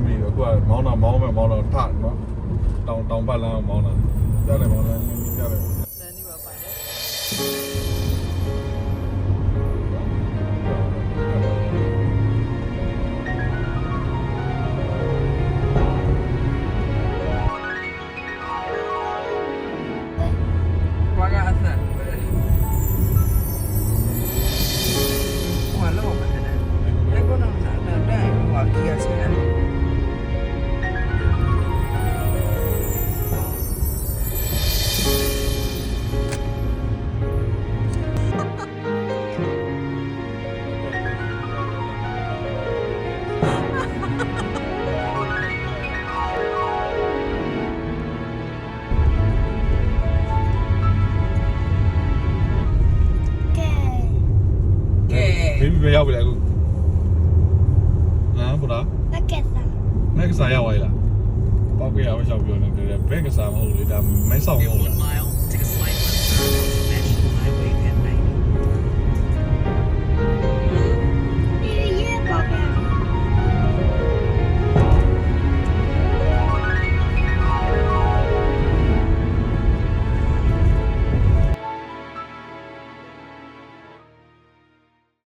မိတော့အခုကမောင်းတော့ထနော်တောင်ပတ်လမ်းမောင်းတာကြားတယ်မောင်းလမ်းကြီးကြားတယ် လမ်းဒီပါပါတယ်ဘာကအဆက်ဘာလို့မလဲအဲ့ကတော့စားတယ်ဘာကြီးရစမ်းဘေဘီပဲရောက်ပြီလားအခုဟမ်ဘုရား 那个啥， မက်ကစားရောက်သွားပြီလားပောက်ကရအောင်ရှောက်ပြောနေတယ်ဘက်ကစားမဟုတ်လေဒါမဲဆောင်ဟုတ်လား